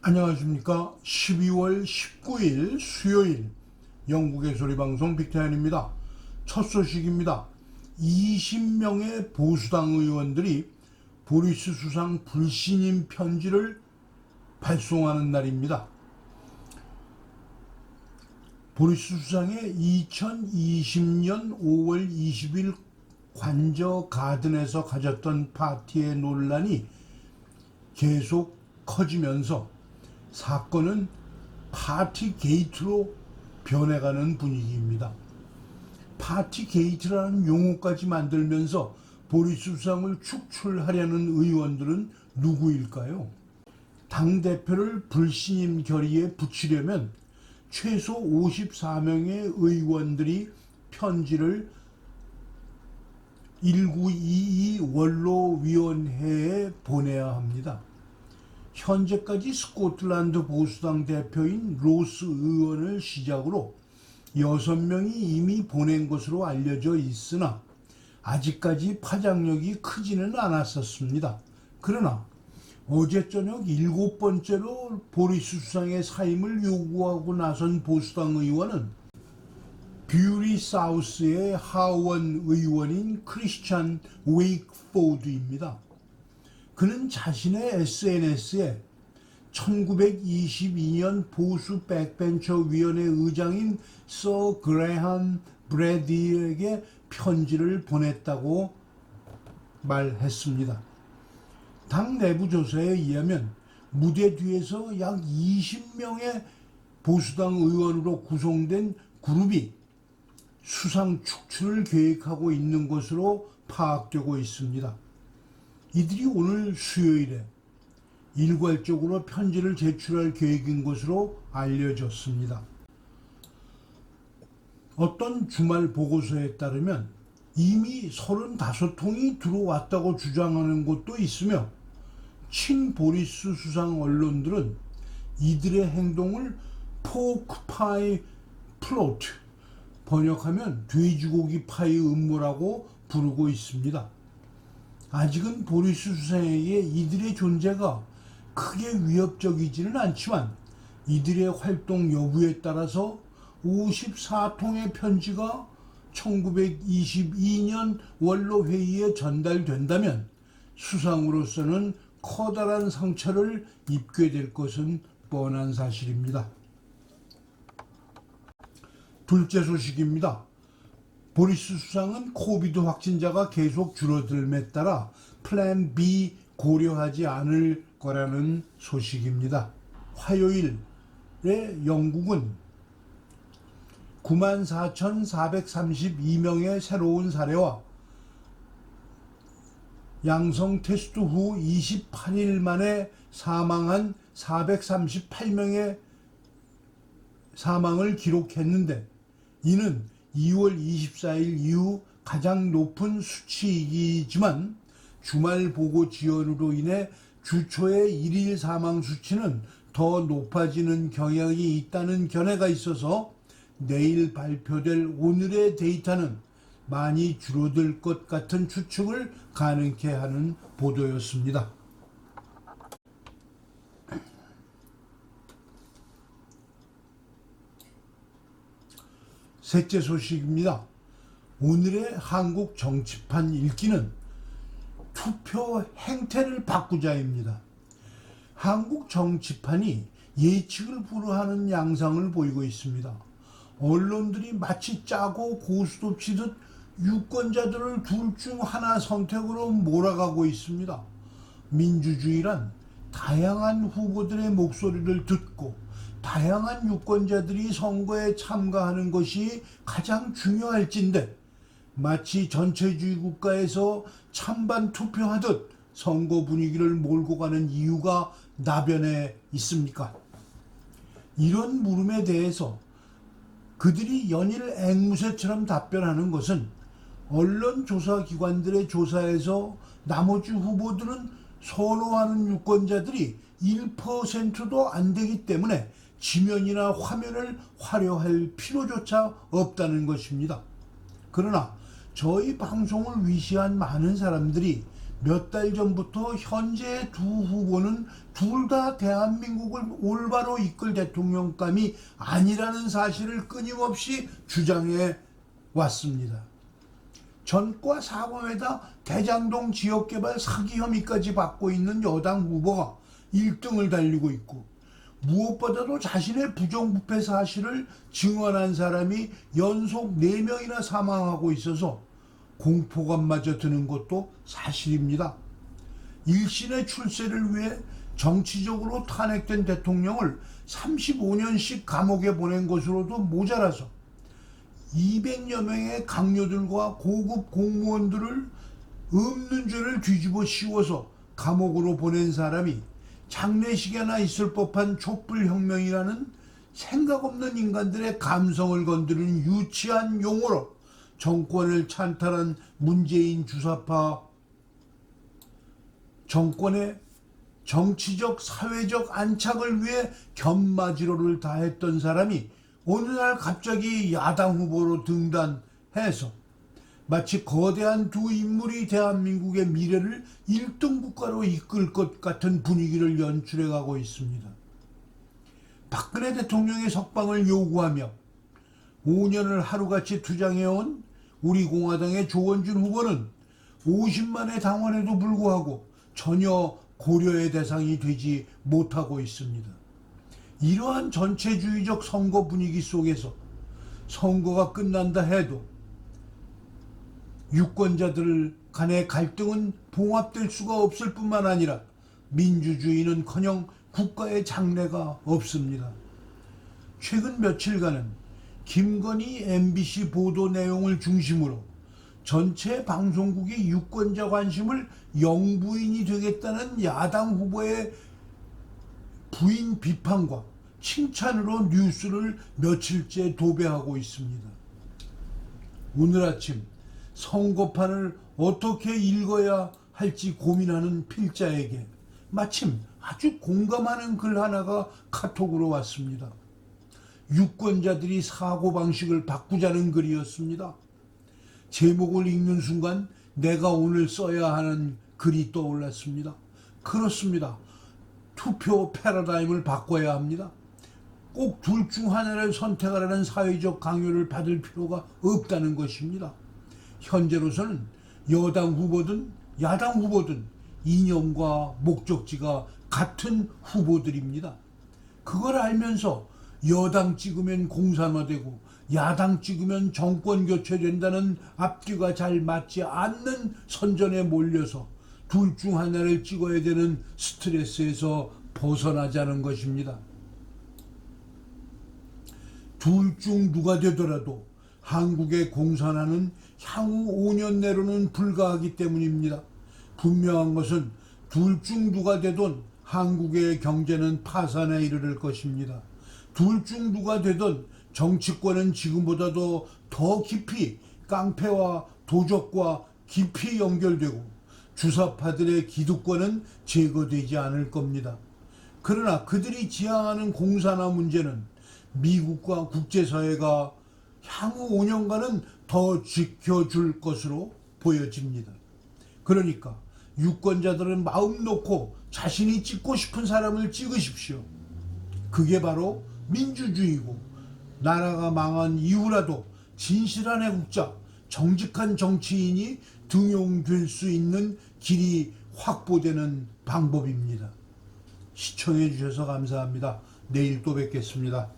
안녕하십니까. 12월 19일 수요일 영국의 소리방송 빅타연입니다. 첫 소식입니다. 20명의 보수당 의원들이 보리스 수상 불신임 편지를 발송하는 날입니다. 보리스 수상의 2020년 5월 20일 관저 가든에서 가졌던 파티의 논란이 계속 커지면서 사건은 파티 게이트로 변해가는 분위기입니다. 파티 게이트라는 용어까지 만들면서 보리스 수상을 축출하려는 의원들은 누구일까요? 당대표를 불신임 결의에 붙이려면 최소 54명의 의원들이 편지를 1922 원로위원회에 보내야 합니다. 현재까지 스코틀랜드 보수당 대표인 로스 의원을 시작으로 6명이 이미 보낸 것으로 알려져 있으나 아직까지 파장력이 크지는 않았었습니다. 그러나 어제 저녁 7번째로 보리스 수상의 사임을 요구하고 나선 보수당 의원은 뷰리 사우스의 하원 의원인 크리스찬 웨이크포드입니다. 그는 자신의 SNS에 1922년 보수 백벤처 위원회 의장인 서 그레함 브래디에게 편지를 보냈다고 말했습니다. 당 내부 조사에 의하면 무대 뒤에서 약 20명의 보수당 의원으로 구성된 그룹이 수상 축출을 계획하고 있는 것으로 파악되고 있습니다. 이들이 오늘 수요일에 일괄적으로 편지를 제출할 계획인 것으로 알려졌습니다. 어떤 주말 보고서에 따르면 이미 35통이 들어왔다고 주장하는 곳도 있으며 친보리스 수상 언론들은 이들의 행동을 포크파이 플로트, 번역하면 돼지고기 파이 음모라고 부르고 있습니다. 아직은 보리스 수상에게 이들의 존재가 크게 위협적이지는 않지만 이들의 활동 여부에 따라서 54통의 편지가 1922년 원로회의에 전달된다면 수상으로서는 커다란 상처를 입게 될 것은 뻔한 사실입니다. 둘째 소식입니다. 보리스 수상은 코비드 확진자가 계속 줄어들음에 따라 플랜 B 고려하지 않을 거라는 소식입니다. 화요일에 영국은 94,432명의 새로운 사례와 양성 테스트 후 28일 만에 사망한 438명의 사망을 기록했는데 이는 2월 24일 이후 가장 높은 수치이지만 주말 보고 지연으로 인해 주 초의 일일 사망 수치는 더 높아지는 경향이 있다는 견해가 있어서 내일 발표될 오늘의 데이터는 많이 줄어들 것 같은 추측을 가능케 하는 보도였습니다. 셋째 소식입니다. 오늘의 한국 정치판 읽기는 투표 행태를 바꾸자입니다. 한국 정치판이 예측을 불허하는 양상을 보이고 있습니다. 언론들이 마치 짜고 고수도 치듯 유권자들을 둘 중 하나 선택으로 몰아가고 있습니다. 민주주의란 다양한 후보들의 목소리를 듣고 다양한 유권자들이 선거에 참가하는 것이 가장 중요할진데 마치 전체주의 국가에서 찬반 투표하듯 선거 분위기를 몰고 가는 이유가 나변에 있습니까? 이런 물음에 대해서 그들이 연일 앵무새처럼 답변하는 것은 언론 조사기관들의 조사에서 나머지 후보들은 선호하는 유권자들이 1%도 안 되기 때문에 지면이나 화면을 화려할 필요조차 없다는 것입니다. 그러나 저희 방송을 위시한 많은 사람들이 몇 달 전부터 현재 두 후보는 둘 다 대한민국을 올바로 이끌 대통령감이 아니라는 사실을 끊임없이 주장해 왔습니다. 전과 사범에다 대장동 지역개발 사기 혐의까지 받고 있는 여당 후보가 1등을 달리고 있고, 무엇보다도 자신의 부정부패 사실을 증언한 사람이 연속 4명이나 사망하고 있어서 공포감마저 드는 것도 사실입니다. 일신의 출세를 위해 정치적으로 탄핵된 대통령을 35년씩 감옥에 보낸 것으로도 모자라서 200여 명의 강요들과 고급 공무원들을 없는 죄를 뒤집어 씌워서 감옥으로 보낸 사람이 장례식에나 있을 법한 촛불혁명이라는 생각 없는 인간들의 감성을 건드리는 유치한 용어로 정권을 찬탈한 문재인 주사파 정권의 정치적 사회적 안착을 위해 견마지로를 다했던 사람이 어느 날 갑자기 야당 후보로 등단해서 마치 거대한 두 인물이 대한민국의 미래를 1등 국가로 이끌 것 같은 분위기를 연출해 가고 있습니다. 박근혜 대통령의 석방을 요구하며 5년을 하루같이 투쟁해온 우리 공화당의 조원준 후보는 50만의 당원에도 불구하고 전혀 고려의 대상이 되지 못하고 있습니다. 이러한 전체주의적 선거 분위기 속에서 선거가 끝난다 해도 유권자들 간의 갈등은 봉합될 수가 없을 뿐만 아니라 민주주의는커녕 국가의 장래가 없습니다. 최근 며칠간은 김건희 MBC 보도 내용을 중심으로 전체 방송국이 유권자 관심을 영부인이 되겠다는 야당 후보의 부인 비판과 칭찬으로 뉴스를 며칠째 도배하고 있습니다. 오늘 아침 선거판을 어떻게 읽어야 할지 고민하는 필자에게 마침 아주 공감하는 글 하나가 카톡으로 왔습니다. 유권자들이 사고방식을 바꾸자는 글이었습니다. 제목을 읽는 순간 내가 오늘 써야 하는 글이 떠올랐습니다. 그렇습니다. 투표 패러다임을 바꿔야 합니다. 꼭 둘 중 하나를 선택하라는 사회적 강요를 받을 필요가 없다는 것입니다. 현재로서는 여당 후보든 야당 후보든 이념과 목적지가 같은 후보들입니다. 그걸 알면서 여당 찍으면 공산화되고 야당 찍으면 정권 교체된다는 앞뒤가 잘 맞지 않는 선전에 몰려서 둘 중 하나를 찍어야 되는 스트레스에서 벗어나자는 것입니다. 둘 중 누가 되더라도 한국의 공산화는 향후 5년 내로는 불가하기 때문입니다. 분명한 것은 둘 중 누가 되든 한국의 경제는 파산에 이르를 것입니다. 둘 중 누가 되든 정치권은 지금보다도 더 깊이 깡패와 도적과 깊이 연결되고 주사파들의 기득권은 제거되지 않을 겁니다. 그러나 그들이 지향하는 공산화 문제는 미국과 국제사회가 향후 5년간은 더 지켜줄 것으로 보여집니다. 그러니까 유권자들은 마음 놓고 자신이 찍고 싶은 사람을 찍으십시오. 그게 바로 민주주의고, 나라가 망한 이후라도 진실한 애국자, 정직한 정치인이 등용될 수 있는 길이 확보되는 방법입니다. 시청해 주셔서 감사합니다. 내일 또 뵙겠습니다.